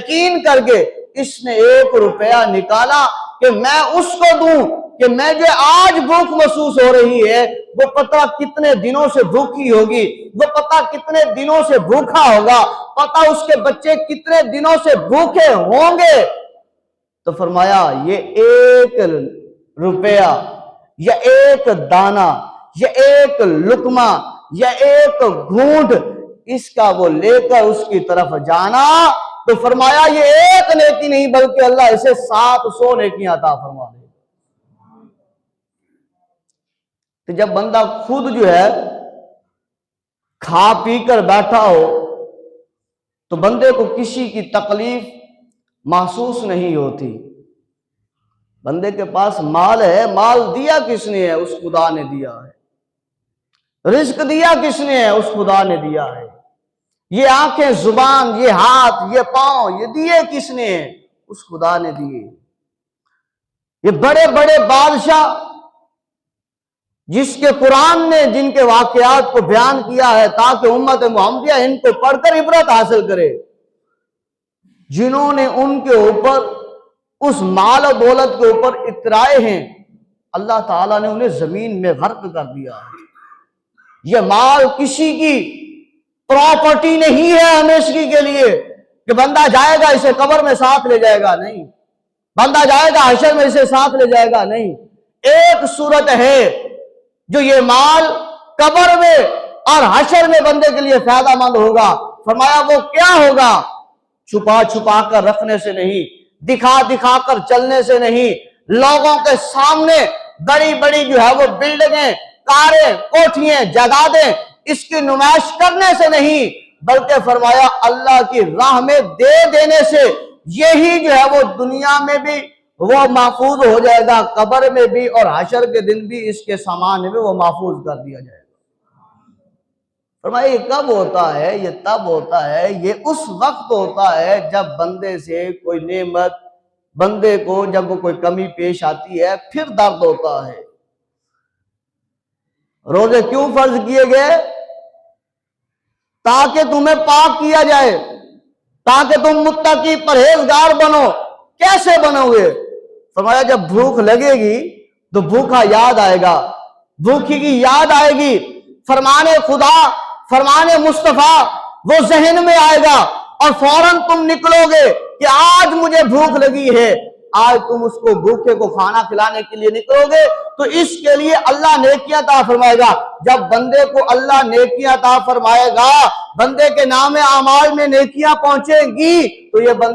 यकीन करके इसने 1 रुपया निकाला कि मैं उसको दूं, कि मैं जो आज भूख महसूस हो रही है वो पता कितने दिनों से भूखी होगी, वो पता कितने दिनों से भूखा होगा, पता उसके बच्चे कितने दिनों से भूखे होंगे। तो फरमाया ये 1 रुपया या 1 दाना या 1 लुकमा या 1 घूंट इसका वो लेकर उसकी तरफ जाना, तो फरमाया ये 1 नेकी नहीं बल्कि अल्लाह इसे 700 नेकियां अता फरमा दे। तो जब बंदा खुद जो है खा पी कर बैठा हो तो बंदे को किसी की तकलीफ महसूस नहीं होती। बंदे के पास माल है, माल दिया किसने है? उस खुदा ने दिया है। रिस्क दिया किसने है? उस खुदा ने दिया है। ये आंखें, जुबान, ये हाथ, ये पांव, ये दिए किसने है? उस खुदा ने दिए। ये बड़े बड़े बादशाह जिसके कुरान ने जिनके वाकयात को बयान किया है ताकि उम्मत मुहम्मदिया इनको पढ़कर इबरत हासिल करे, जिन्होंने उनके ऊपर उस माल और दौलत के ऊपर इतराए हैं, अल्लाह ताला ने उन्हें जमीन में गर्क कर दिया है। यह माल किसी की प्रॉपर्टी नहीं है हमेशगी के लिए कि बंदा जाएगा इसे कब्र में साथ ले जाएगा, नहीं। बंदा जाएगा हशर में इसे साथ ले जाएगा, नहीं। एक सूरत है जो ये माल कब्र में और हशर में बंदे के लिए फायदामंद होगा। फरमाया वो क्या होगा? छुपा छुपा कर रखने से नहीं, दिखा दिखा कर चलने से नहीं, लोगों के सामने बड़ी बड़ी जो है वो बिल्डिंगें, कारें, कोठियां, जगादें इसकी नुमाइश करने से नहीं, बल्कि फरमाया अल्लाह की राह में दे देने से यही जो है वो दुनिया में भी वो महफूज हो जाएगा, कब्र में भी और हशर के दिन भी इसके सामान में वो महफूज कर दिया जाएगा। फरमाया ये कब होता है? ये तब होता है, ये उस वक्त होता है जब बंदे से कोई नेमत, बंदे को जब वो कोई कमी पेश आती है फिर दर्द होता है। रोजे क्यों फर्ज किए गए? ताकि तुम्हें पाक किया जाए, ताकि तुम मुत्तकी परहेजगार बनो। कैसे बनोगे? फरमाया जब भूख लगेगी तो भूखा याद आएगा, भूखी की याद आएगी, फरमाने खुदा, फरमाने मुस्तफा वो जहन में आएगा और फौरन तुम निकलोगे कि आज मुझे भूख लगी है। आज तुम उसको भूखे को खाना खिलाने के लिए निकलोगे तो इसके लिए अल्लाह नेकियां अता फरमाएगा। जब बंदे को अल्लाह नेकियां अता फरमाएगा, बंदे के नाम अमाल में नेकियां पहुंचेंगी तो ये बंदा